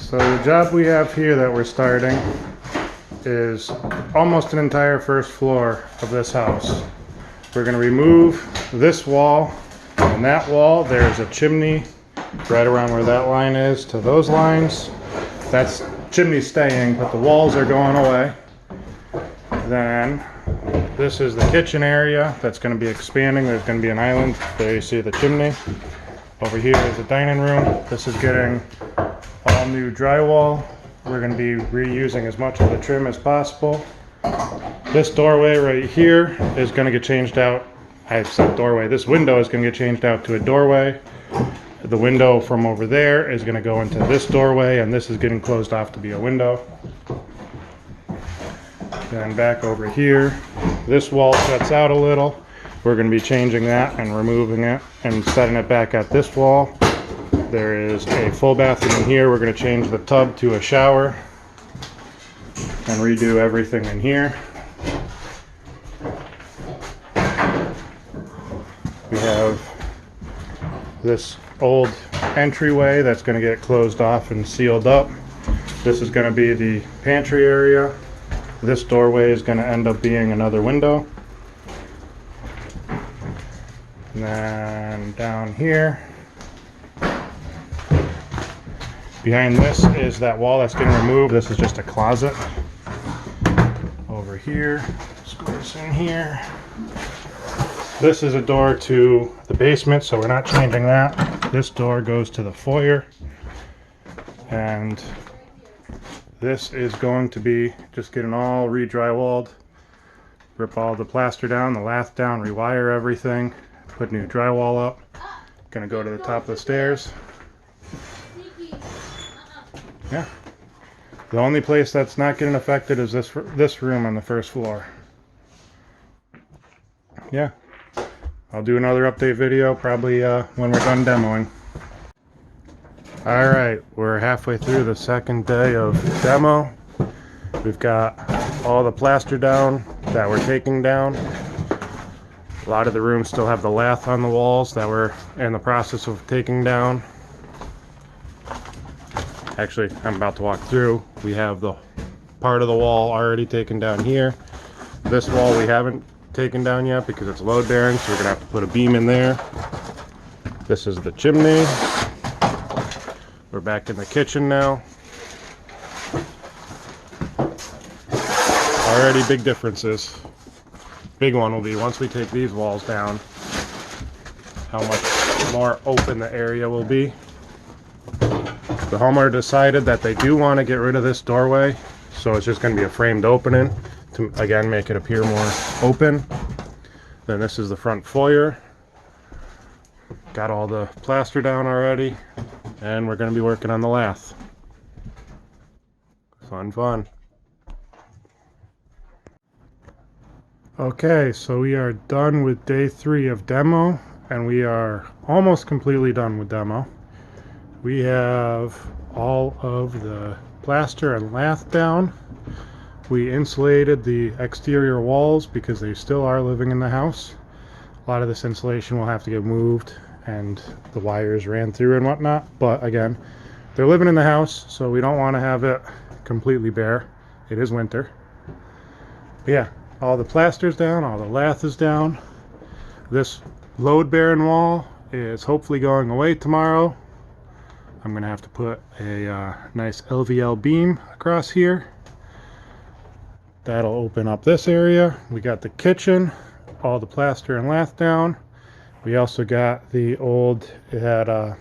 So the job we have here that we're starting is almost an entire first floor of this house. We're going to remove this wall and that wall. There's a chimney right around where that line is to those lines. That's chimney staying, but the walls are going away. Then this is the kitchen area that's going to be expanding. There's going to be an island. There you see the chimney. Over here is the dining room. This is getting all new drywall. We're going to be reusing as much of the trim as possible. This doorway right here is going to get changed out. I said doorway. This window is going to get changed out to a doorway. The window from over there is going to go into this doorway, and this is getting closed off to be a window. Then back over here, this wall shuts out a little. We're going to be changing that and removing it and setting it back at this wall. There is a full bathroom in here. We're going to change the tub to a shower and redo everything in here. We have this old entryway that's going to get closed off and sealed up. This is going to be the pantry area. This doorway is going to end up being another window. And then down here, behind this is that wall that's getting removed. This is just a closet. Over here, let's go this in here. This is a door to the basement, so we're not changing that. This door goes to the foyer. And this is going to be just getting all re-drywalled. Rip all the plaster down, the lath down, rewire everything. Put new drywall up. Gonna go to the top of the stairs. Yeah. The only place that's not getting affected is this room on the first floor. Yeah. I'll do another update video probably when we're done demoing. Alright, we're halfway through the second day of demo. We've got all the plaster down that we're taking down. A lot of the rooms still have the lath on the walls that we're in the process of taking down. Actually, I'm about to walk through. We have the part of the wall already taken down here. This wall we haven't taken down yet because it's load bearing, so we're gonna have to put a beam in there. This is the chimney. We're back in the kitchen now. Already big differences. Big one will be once we take these walls down, how much more open the area will be. The homeowner decided that they do want to get rid of this doorway, so it's just going to be a framed opening to again make it appear more open. Then this is the front foyer. Got all the plaster down already, and we're going to be working on the lath. Fun. Okay, so we are done with day 3 of demo, and we are almost completely done with demo. We have all of the plaster and lath down. We insulated the exterior walls because they still are living in the house. A lot of this insulation will have to get moved and the wires ran through and whatnot, but again, they're living in the house, so we don't want to have it completely bare. It is winter. But yeah, all the plaster's down, all the lath is down. This load bearing wall is hopefully going away tomorrow. I'm gonna have to put a nice LVL beam across here. That'll open up this area. We got the kitchen, all the plaster and lath down. We also got the old, it had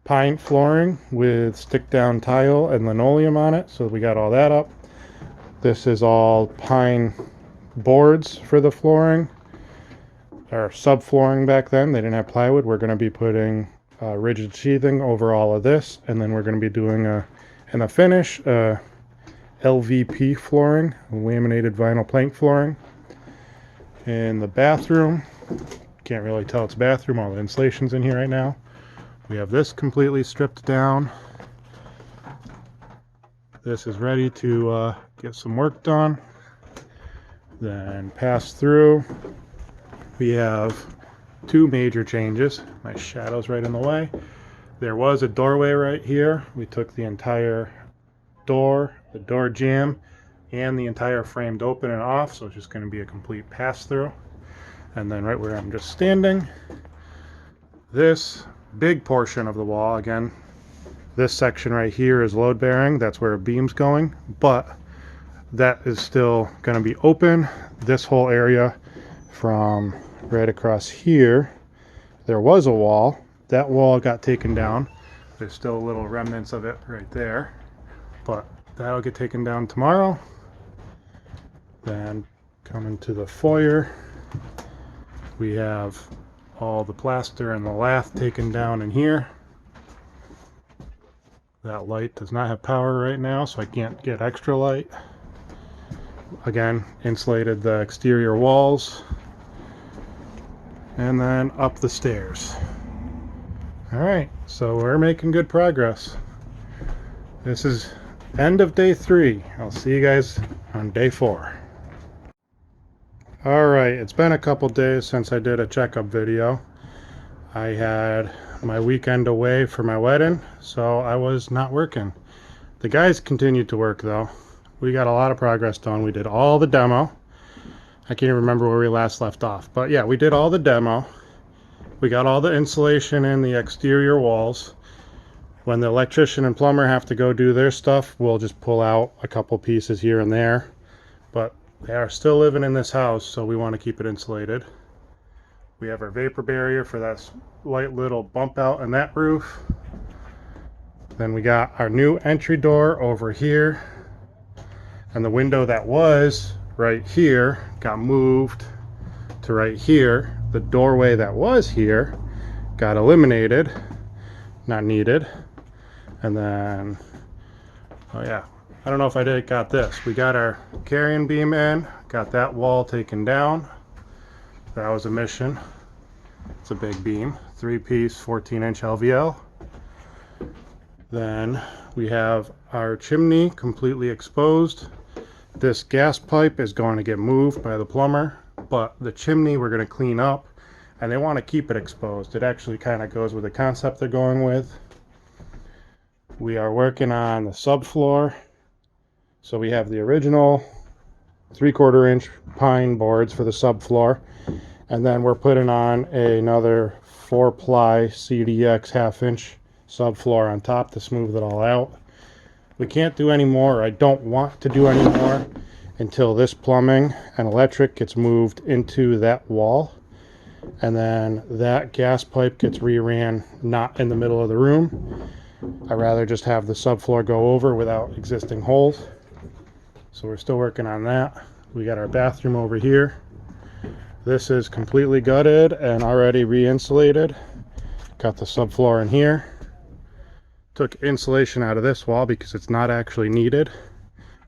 pine flooring with stick down tile and linoleum on it, so we got all that up. This is all pine boards for the flooring, or subflooring back then. They didn't have plywood. We're going to be putting rigid sheathing over all of this, and then we're going to be doing in the finish LVP flooring, laminated vinyl plank flooring. In the bathroom, can't really tell it's a bathroom, all the insulation's in here right now. We have this completely stripped down. This is ready to get some work done. Then pass through. We have two major changes. My shadow's right in the way. There was a doorway right here. We took the entire door, the door jamb, and the entire framed open and off, so it's just going to be a complete pass-through. And then right where I'm just standing, this big portion of the wall, again, this section right here is load bearing. That's where a beam's going, but that is still going to be open. This whole area from right across here, there was a wall. That wall got taken down. There's still little remnants of it right there, but that'll get taken down tomorrow. Then coming to the foyer, we have all the plaster and the lath taken down in here. That light does not have power right now, so I can't get extra light. Again, insulated the exterior walls. And then up the stairs. Alright, so we're making good progress. This is end of day 3. I'll see you guys on day 4. Alright, it's been a couple days since I did a checkup video. I had my weekend away for my wedding, so I was not working. The guys continued to work though. We got a lot of progress done. We did all the demo. I can't even remember where we last left off, but yeah, we did all the demo. We got all the insulation in the exterior walls. When the electrician and plumber have to go do their stuff, we'll just pull out a couple pieces here and there, but they are still living in this house, so we want to keep it insulated. We have our vapor barrier for that light little bump out in that roof. Then we got our new entry door over here, and the window that was right here got moved to right here. The doorway that was here got eliminated, not needed. And then, oh yeah, I don't know if I got this. We got our carrying beam in, got that wall taken down. That was a mission. It's a big beam, 3-piece 14-inch LVL. Then we have our chimney completely exposed. This gas pipe is going to get moved by the plumber, but the chimney we're going to clean up, and they want to keep it exposed. It actually kind of goes with the concept they're going with. We are working on the subfloor. So we have the original 3/4 inch pine boards for the subfloor, and then we're putting on another 4-ply CDX 1/2 inch subfloor on top to smooth it all out. We can't do any more. I don't want to do any more until this plumbing and electric gets moved into that wall, and then that gas pipe gets reran not in the middle of the room. I'd rather just have the subfloor go over without existing holes. So we're still working on that. We got our bathroom over here. This is completely gutted and already re-insulated. Got the subfloor in here. Took insulation out of this wall because it's not actually needed.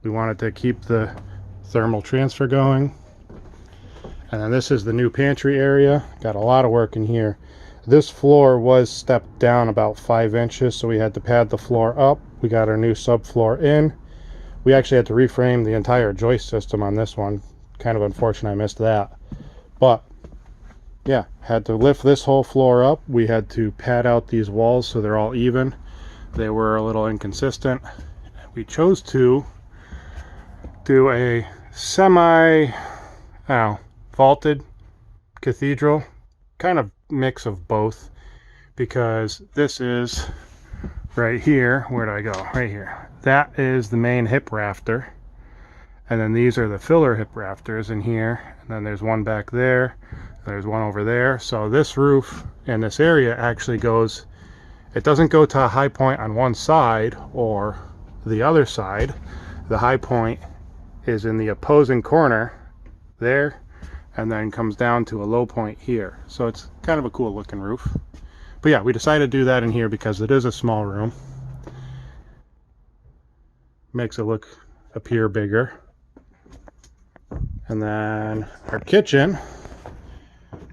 We wanted to keep the thermal transfer going. And then this is the new pantry area. Got a lot of work in here. This floor was stepped down about 5 inches, so we had to pad the floor up. We got our new subfloor in. We actually had to reframe the entire joist system on this one. Kind of unfortunate I missed that. But yeah, had to lift this whole floor up. We had to pad out these walls so they're all even. They were a little inconsistent. We chose to do a vaulted cathedral, kind of mix of both, because this is right here. Where do I go? Right here. That is the main hip rafter, and then these are the filler hip rafters in here, and then there's one back there, there's one over there. So this roof in this area actually goes, it doesn't go to a high point on one side or the other side. The high point is in the opposing corner there, and then comes down to a low point here. So it's kind of a cool looking roof. But yeah, we decided to do that in here because it is a small room. Makes it appear bigger. And then our kitchen,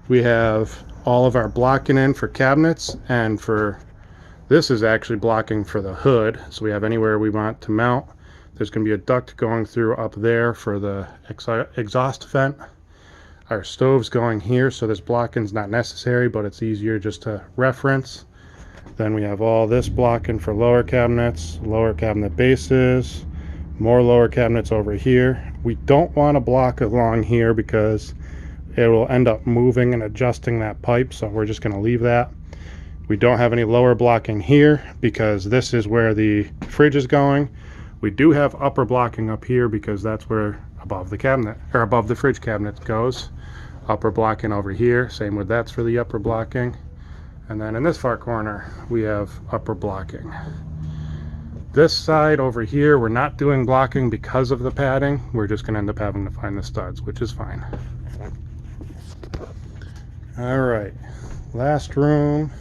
we have all of our blocking in for cabinets, and for this is actually blocking for the hood, so we have anywhere we want to mount. There's going to be a duct going through up there for the exhaust vent. Our stove's going here, so this blocking's not necessary, but it's easier just to reference. Then we have all this blocking for lower cabinets, lower cabinet bases, more lower cabinets over here. We don't want to block along here because it will end up moving and adjusting that pipe, so we're just going to leave that. We don't have any lower blocking here because this is where the fridge is going. We do have upper blocking up here because that's where above the cabinet, or above the fridge cabinet goes. Upper blocking over here, same with that's for the upper blocking. And then in this far corner, we have upper blocking. This side over here, we're not doing blocking because of the padding. We're just gonna end up having to find the studs, which is fine. All right, last room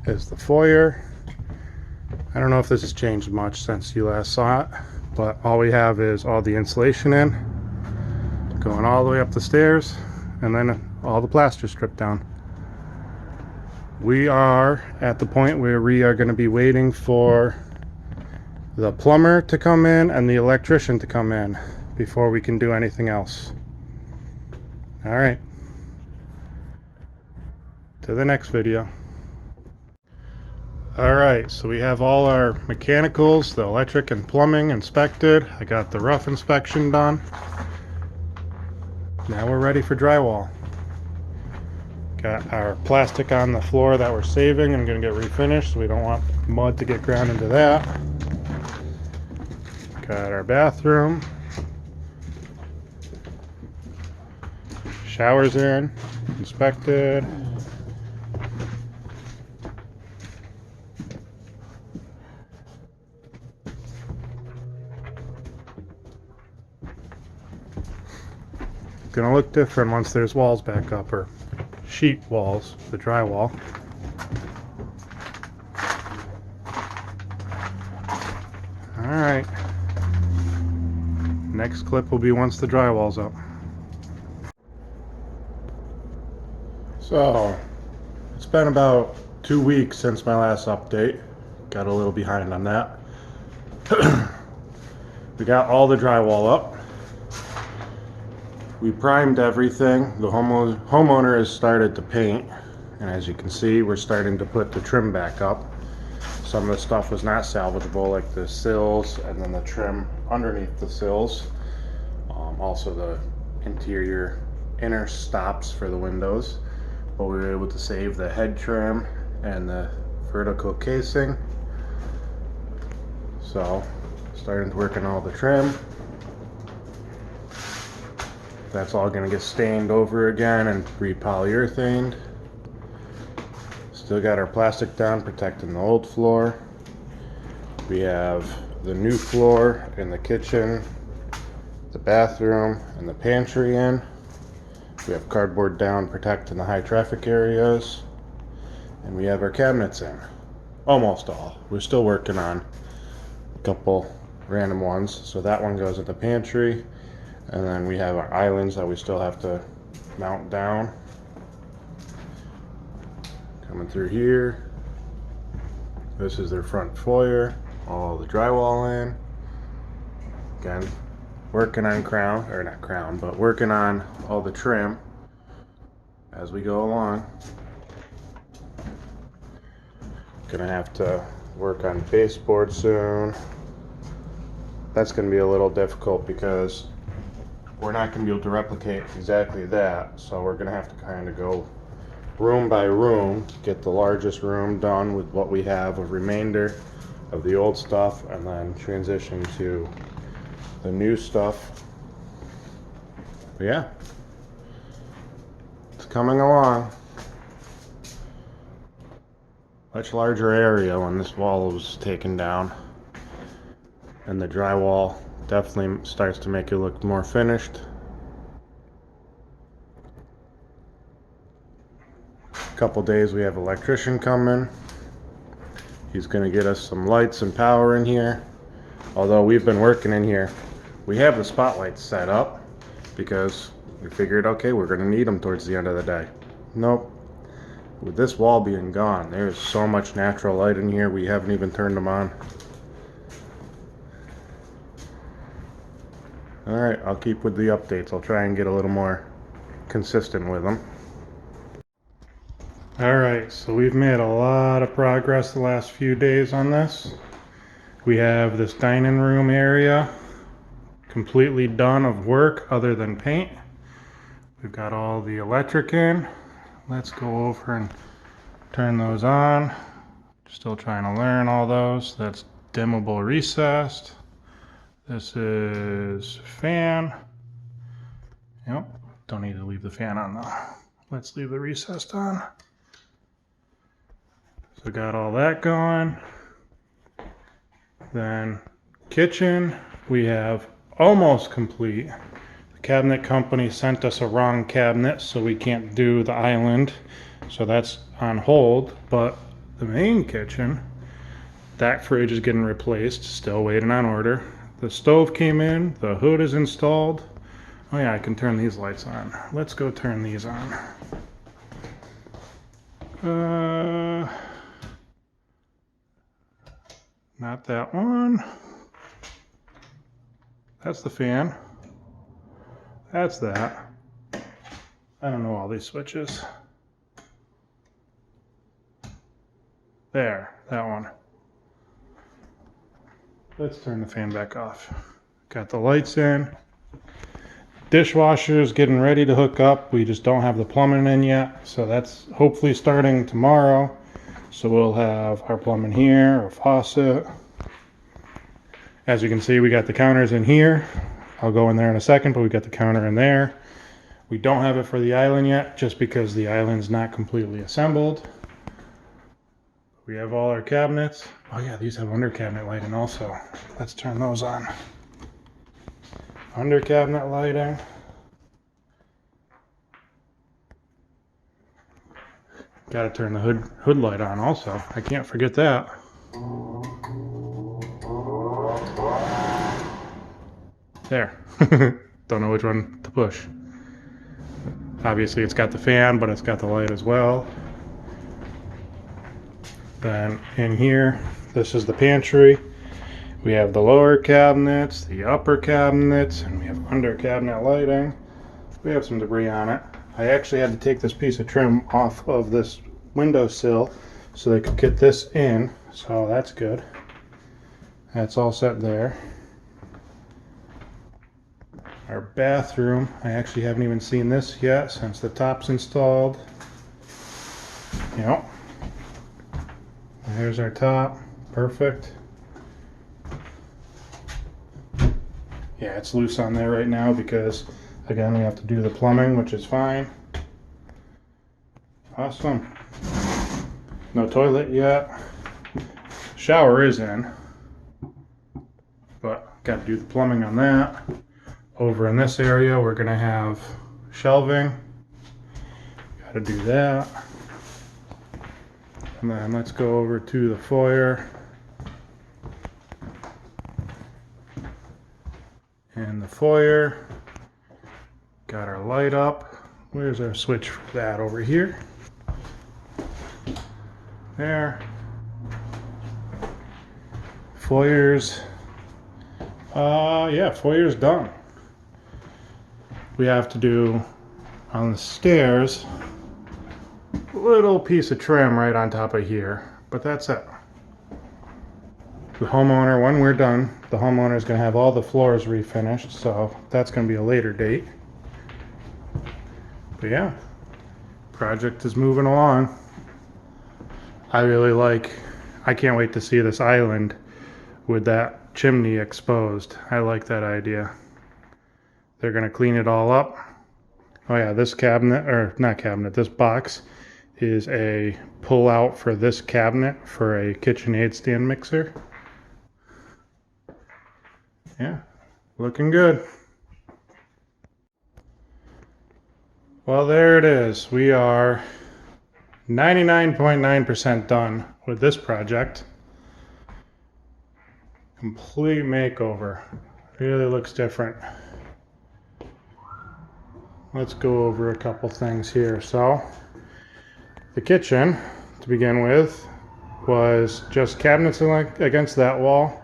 is the foyer. I don't know if this has changed much since you last saw it, but all we have is all the insulation in, going all the way up the stairs, and then all the plaster stripped down. We are at the point where we are going to be waiting for the plumber to come in and the electrician to come in before we can do anything else. All right, to the next video. Alright, so we have all our mechanicals, the electric and plumbing inspected. I got the rough inspection done. Now we're ready for drywall. Got our plastic on the floor that we're saving and going to get refinished, so we don't want mud to get ground into that. Got our bathroom. Showers in, inspected. Gonna look different once there's walls back up, or sheet walls, the drywall. Alright, next clip will be once the drywall's up. So it's been about 2 weeks since my last update. Got a little behind on that. We got all the drywall up. We primed everything. The homeowner has started to paint, and as you can see, we're starting to put the trim back up. Some of the stuff was not salvageable, like the sills and then the trim underneath the sills. Also the inner stops for the windows, but we were able to save the head trim and the vertical casing. So starting to work on all the trim. That's all going to get stained over again and re-polyurethaned. Still got our plastic down protecting the old floor. We have the new floor in the kitchen, the bathroom, and the pantry in. We have cardboard down protecting the high traffic areas. And we have our cabinets in. Almost all. We're still working on a couple random ones. So that one goes in the pantry. And then we have our islands that we still have to mount down. Coming through here. This is their front foyer. All the drywall in. Again, working on crown, or not crown, but working on all the trim as we go along. Gonna have to work on baseboard soon. That's gonna be a little difficult because we're not going to be able to replicate exactly that, so we're going to have to kind of go room by room, get the largest room done with what we have of remainder of the old stuff, and then transition to the new stuff. But yeah, it's coming along. Much larger area when this wall was taken down, and the drywall definitely starts to make it look more finished. A couple days we have an electrician coming. He's going to get us some lights and power in here. Although we've been working in here, we have the spotlights set up because we figured, okay, we're going to need them towards the end of the day. Nope. With this wall being gone, there's so much natural light in here, we haven't even turned them on. Alright, I'll keep with the updates. I'll try and get a little more consistent with them. All right, so we've made a lot of progress the last few days on this. We have this dining room area completely done of work other than paint. We've got all the electric in. Let's go over and turn those on. Still trying to learn all those. That's dimmable recessed. This is fan. Yep, don't need to leave the fan on though. Let's leave the recessed on. So got all that going. Then kitchen, we have almost complete. The cabinet company sent us a wrong cabinet, so we can't do the island. So that's on hold, but the main kitchen, that fridge is getting replaced, still waiting on order. The stove came in, the hood is installed. Oh yeah, I can turn these lights on. Let's go turn these on. Not that one. That's the fan. That's that. I don't know all these switches. There, that one. Let's turn the fan back off. Got the lights in. Dishwasher is getting ready to hook up. We just don't have the plumbing in yet. So that's hopefully starting tomorrow. So we'll have our plumbing here, our faucet. As you can see, we got the counters in here. I'll go in there in a second, but we got the counter in there. We don't have it for the island yet, just because the island's not completely assembled. We have all our cabinets. Oh yeah, these have under cabinet lighting also. Let's turn those on. Under cabinet lighting. Got to turn the hood light on also. I can't forget that. There. Don't know which one to push. Obviously it's got the fan, but it's got the light as well. Then in here, this is the pantry. We have the lower cabinets, the upper cabinets, and we have under cabinet lighting. We have some debris on it. I actually had to take this piece of trim off of this windowsill so they could get this in, so that's good. That's all set there. Our bathroom, I actually haven't even seen this yet since the top's installed. Yep. There's our top, perfect. Yeah, it's loose on there right now because, again, we have to do the plumbing, which is fine. Awesome. No toilet yet. Shower is in, but got to do the plumbing on that. Over in this area, we're going to have shelving. Got to do that. And then let's go over to the foyer. In the foyer, got our light up. Where's our switch for that? Over here. There. Foyer's, yeah, foyer's done. We have to do on the stairs a little piece of trim right on top of here, but that's it. The homeowner, when we're done, the homeowner is going to have all the floors refinished, so that's going to be a later date. But yeah, project is moving along. I can't wait to see this island with that chimney exposed. I like that idea. They're going to clean it all up. Oh yeah, this cabinet, or not cabinet, this box is a pull out for this cabinet for a KitchenAid stand mixer. Yeah, looking good. Well, there it is. We are 99.9% done with this project. Complete makeover. Really looks different. Let's go over a couple things here. So, the kitchen, to begin with, was just cabinets against that wall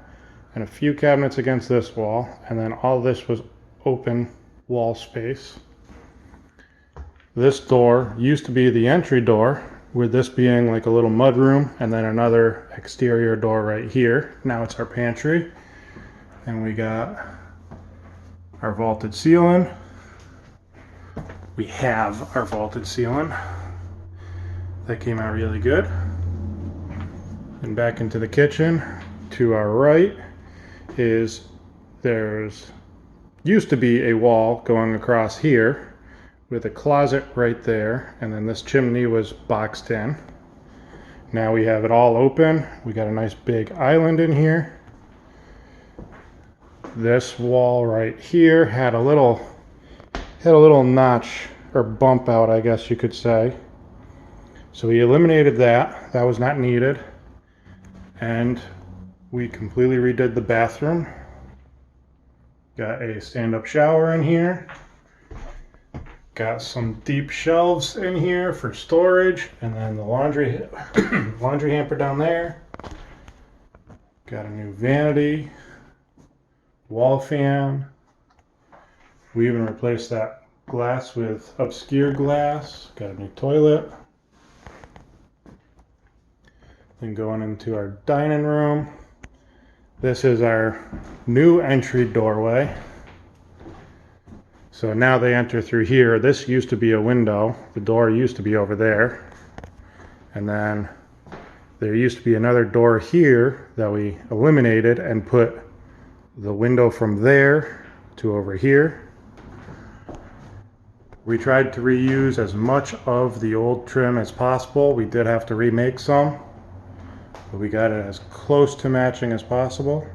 and a few cabinets against this wall, and then all this was open wall space. This door used to be the entry door with this being like a little mud room, and then another exterior door right here. Now it's our pantry. And we got our vaulted ceiling. We have our vaulted ceiling. That came out really good. And back into the kitchen. To our right is there's used to be a wall going across here with a closet right there, and then this chimney was boxed in. Now we have it all open. We got a nice big island in here. This wall right here had a little notch or bump out, I guess you could say. So we eliminated that. That was not needed. And we completely redid the bathroom. Got a stand-up shower in here. Got some deep shelves in here for storage, and then the laundry laundry hamper down there. Got a new vanity, wall fan. We even replaced that glass with obscure glass. Got a new toilet. Then going into our dining room. This is our new entry doorway. So now they enter through here. This used to be a window. The door used to be over there. And then there used to be another door here that we eliminated and put the window from there to over here. We tried to reuse as much of the old trim as possible. We did have to remake some, but we got it as close to matching as possible.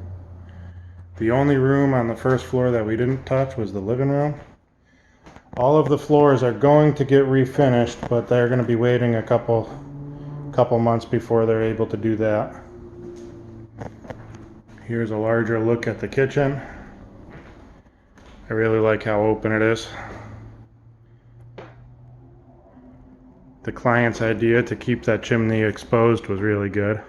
The only room on the first floor that we didn't touch was the living room. All of the floors are going to get refinished, but they're going to be waiting a couple months before they're able to do that. Here's a larger look at the kitchen. I really like how open it is. The client's idea to keep that chimney exposed was really good.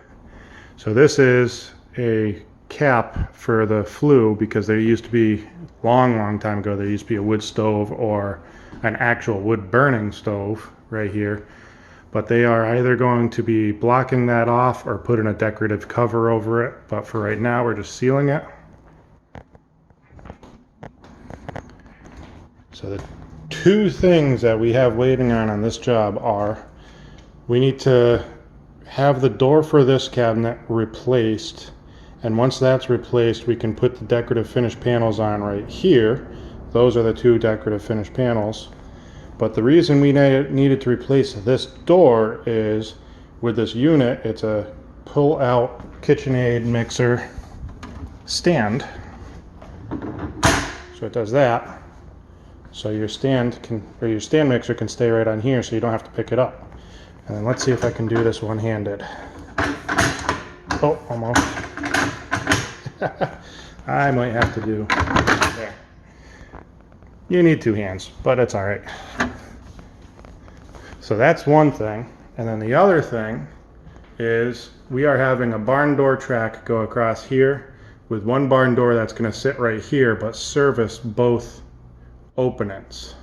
So this is a cap for the flue, because there used to be, long time ago, there used to be a wood stove or an actual wood burning stove right here. But they are either going to be blocking that off or putting a decorative cover over it. But for right now, we're just sealing it. So the two things that we have waiting on this job are, we need to have the door for this cabinet replaced, and once that's replaced, we can put the decorative finish panels on right here. Those are the two decorative finish panels. But the reason we needed to replace this door is, with this unit, it's a pull-out KitchenAid mixer stand. So it does that. So your stand mixer can stay right on here, so you don't have to pick it up. And then let's see if I can do this one-handed. Oh, almost. I might have to do there. You need two hands, but it's all right. So that's one thing. And then the other thing is, we are having a barn door track go across here with one barn door that's going to sit right here but service both openings.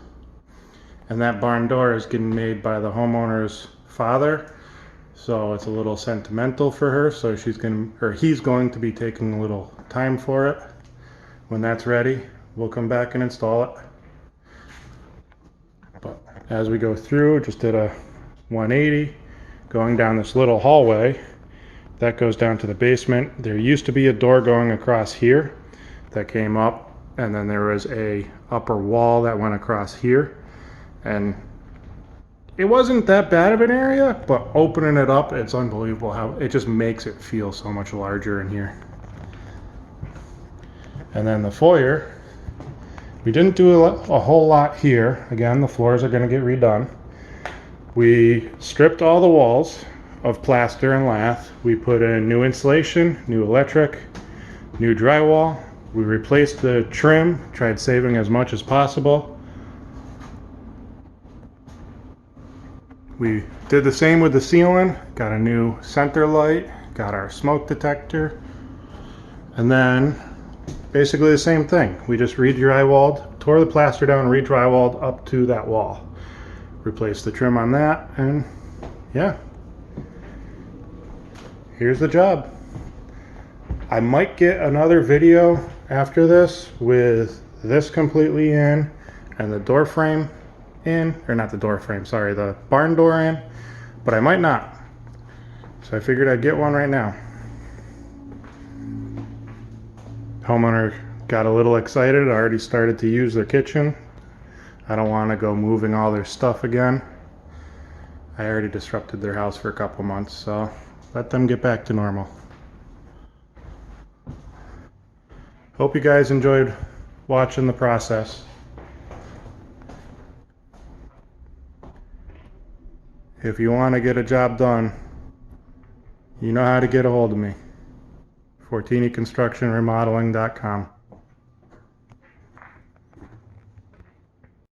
And that barn door is getting made by the homeowner's father, so it's a little sentimental for her. So he's going to be taking a little time for it. When that's ready, we'll come back and install it. But as we go through, just did a 180 going down this little hallway that goes down to the basement. There used to be a door going across here that came up, and then there was a upper wall that went across here, and it wasn't that bad of an area, but opening it up, it's unbelievable how it just makes it feel so much larger in here. And then the foyer, we didn't do a whole lot here. Again, the floors are going to get redone. We stripped all the walls of plaster and lath. We put in new insulation, new electric, new drywall. We replaced the trim, tried saving as much as possible. We did the same with the ceiling, got a new center light, got our smoke detector, and then basically the same thing. We just re-drywalled, tore the plaster down, re-drywalled up to that wall. Replaced the trim on that, and yeah, here's the job. I might get another video after this with this completely in and the door frame in, or not the door frame, sorry, the barn door in, but I might not. So I figured I'd get one right now. Homeowner got a little excited, already started to use their kitchen. I don't want to go moving all their stuff again. I already disrupted their house for a couple months, so let them get back to normal. Hope you guys enjoyed watching the process. If you want to get a job done, you know how to get a hold of me. FortiniConstructionRemodeling.com.